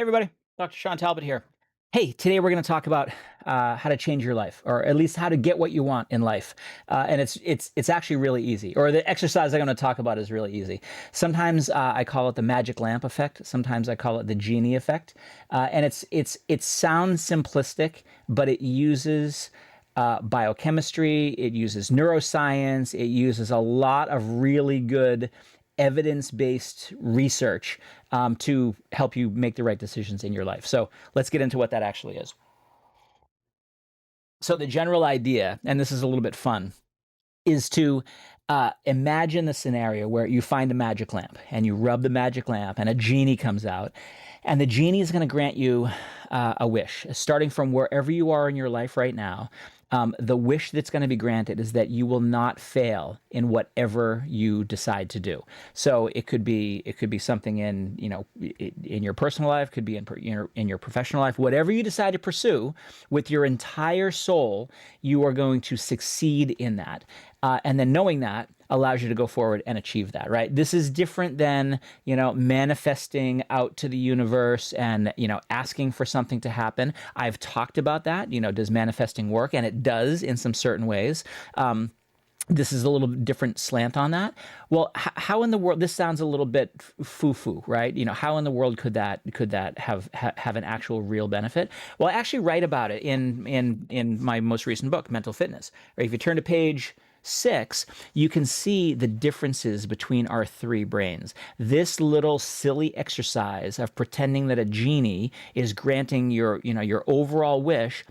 Hey everybody, Dr. Shawn Talbott here. Hey, today we're going to talk about how to change your life, or at least how to get what you want in life. And it's actually really easy. Or the exercise I'm going to talk about is really easy. Sometimes I call it the magic lamp effect. Sometimes I call it the Genie effect. And it sounds simplistic, but it uses biochemistry, it uses neuroscience, it uses a lot of really good evidence-based research to help you make the right decisions in your life. So let's get into what that actually is. So the general idea, and this is a little bit fun, is to imagine the scenario where you find a magic lamp and you rub the magic lamp and a genie comes out, and the genie is going to grant you a wish, starting from wherever you are in your life right now. The wish that's going to be granted is that you will not fail in whatever you decide to do. So it could be something in in your personal life, could be in your professional life, whatever you decide to pursue with your entire soul, you are going to succeed in that. And then knowing that allows you to go forward and achieve that, right? This is different than, manifesting out to the universe and, asking for something to happen. I've talked about that, does manifesting work? And it does in some certain ways. This is a little different slant on that. Well, how in the world, this sounds a little bit foo-foo, right? How in the world could that have an actual real benefit? Well, I actually write about it in my most recent book, Mental Fitness. Right? If you turn to page 6, you can see the differences between our three brains. This little silly exercise of pretending that a genie is granting your overall wish,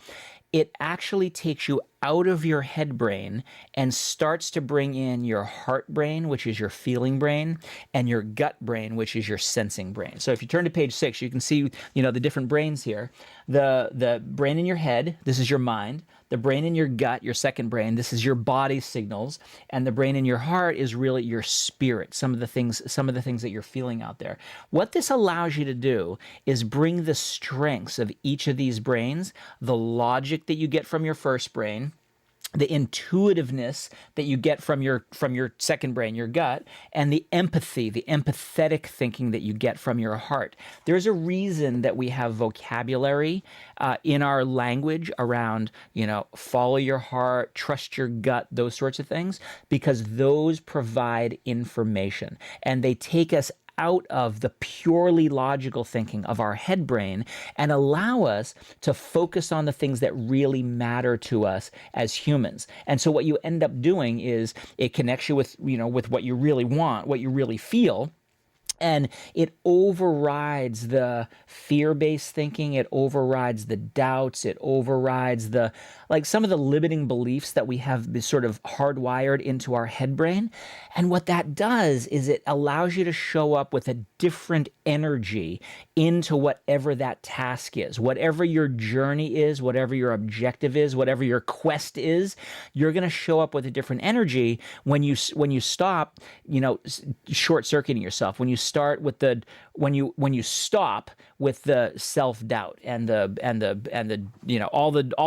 it actually takes you out of your head brain and starts to bring in your heart brain, which is your feeling brain, and your gut brain, which is your sensing brain. So if you turn to page 6, you can see, the different brains here. The brain in your head, this is your mind. The brain in your gut, your second brain, this is your body signals, and the brain in your heart is really your spirit, some of the things that you're feeling out there. What this allows you to do is bring the strengths of each of these brains, the logic that you get from your first brain, the intuitiveness that you get from your second brain, your gut, and the empathy, the empathetic thinking that you get from your heart. There's a reason that we have vocabulary in our language around, follow your heart, trust your gut, those sorts of things, because those provide information and they take us out of the purely logical thinking of our head brain and allow us to focus on the things that really matter to us as humans. And so what you end up doing is it connects you with what you really want, what you really feel, and it overrides the fear-based thinking. It overrides the doubts. It overrides some of the limiting beliefs that we have sort of hardwired into our head brain. And what that does is it allows you to show up with a different energy into whatever that task is, whatever your journey is, whatever your objective is, whatever your quest is. You're going to show up with a different energy when you stop, short-circuiting yourself. When you stop with the self-doubt and all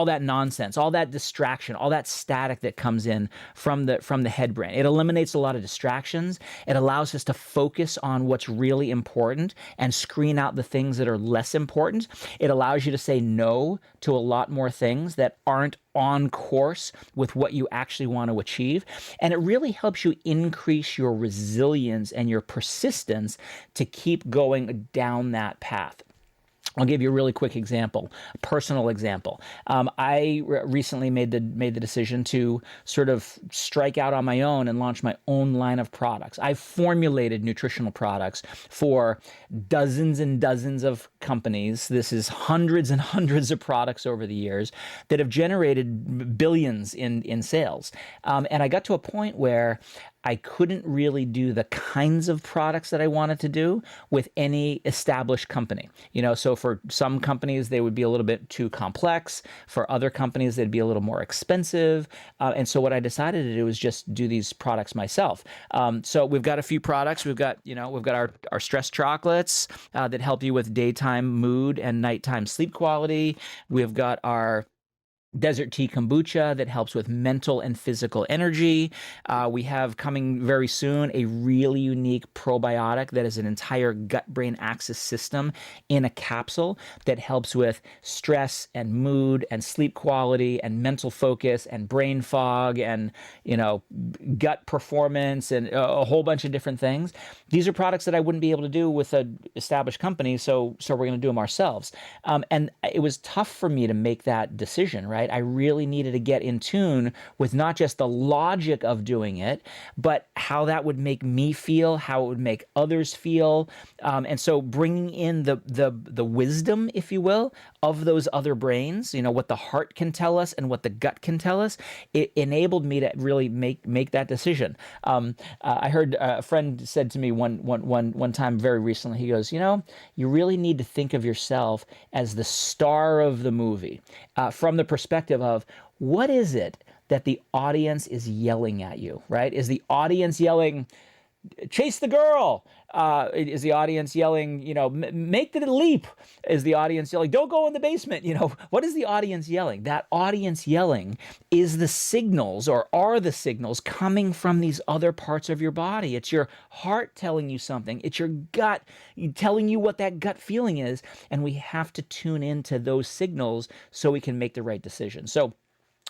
that nonsense, all that distraction, all that static that comes in from the head brain. It eliminates a lot of distractions. It allows us to focus on what's really important and screen out the things that are less important. It allows you to say no to a lot more things that aren't on course with what you actually want to achieve. And it really helps you increase your resilience and your persistence to keep going down that path. I'll give you a really quick example, a personal example. I recently made the decision to sort of strike out on my own and launch my own line of products. I've formulated nutritional products for dozens and dozens of companies. This is hundreds and hundreds of products over the years that have generated billions in sales. And I got to a point where I couldn't really do the kinds of products that I wanted to do with any established company. So for some companies, they would be a little bit too complex. For other companies, they'd be a little more expensive. And so what I decided to do was just do these products myself. So we've got a few products. We've got our stress chocolates that help you with daytime mood and nighttime sleep quality. We've got our Desert tea kombucha that helps with mental and physical energy. We have coming very soon a really unique probiotic that is an entire gut brain axis system in a capsule that helps with stress and mood and sleep quality and mental focus and brain fog and, you know, gut performance and a whole bunch of different things. These are products that I wouldn't be able to do with an established company, so we're going to do them ourselves. And it was tough for me to make that decision, right? I really needed to get in tune with not just the logic of doing it, but how that would make me feel, how it would make others feel, and so bringing in the wisdom, if you will, of those other brains, you know, what the heart can tell us and what the gut can tell us, it enabled me to really make that decision. I heard a friend said to me one time very recently. He goes, you know, you really need to think of yourself as the star of the movie, from the perspective of what is it that the audience is yelling at you, right? Is the audience yelling, chase the girl? Is the audience yelling, you know, make the leap? Is the audience yelling, don't go in the basement? You know, what is the audience yelling? That audience yelling is the signals, or are the signals coming from these other parts of your body. It's your heart telling you something. It's your gut telling you what that gut feeling is. And we have to tune into those signals so we can make the right decision. So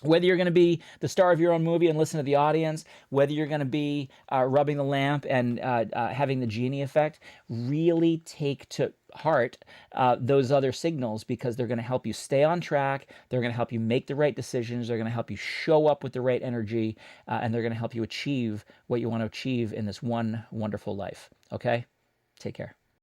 whether you're going to be the star of your own movie and listen to the audience, whether you're going to be rubbing the lamp and having the genie effect, really take to heart those other signals, because they're going to help you stay on track. They're going to help you make the right decisions. They're going to help you show up with the right energy, and they're going to help you achieve what you want to achieve in this one wonderful life. Okay? Take care.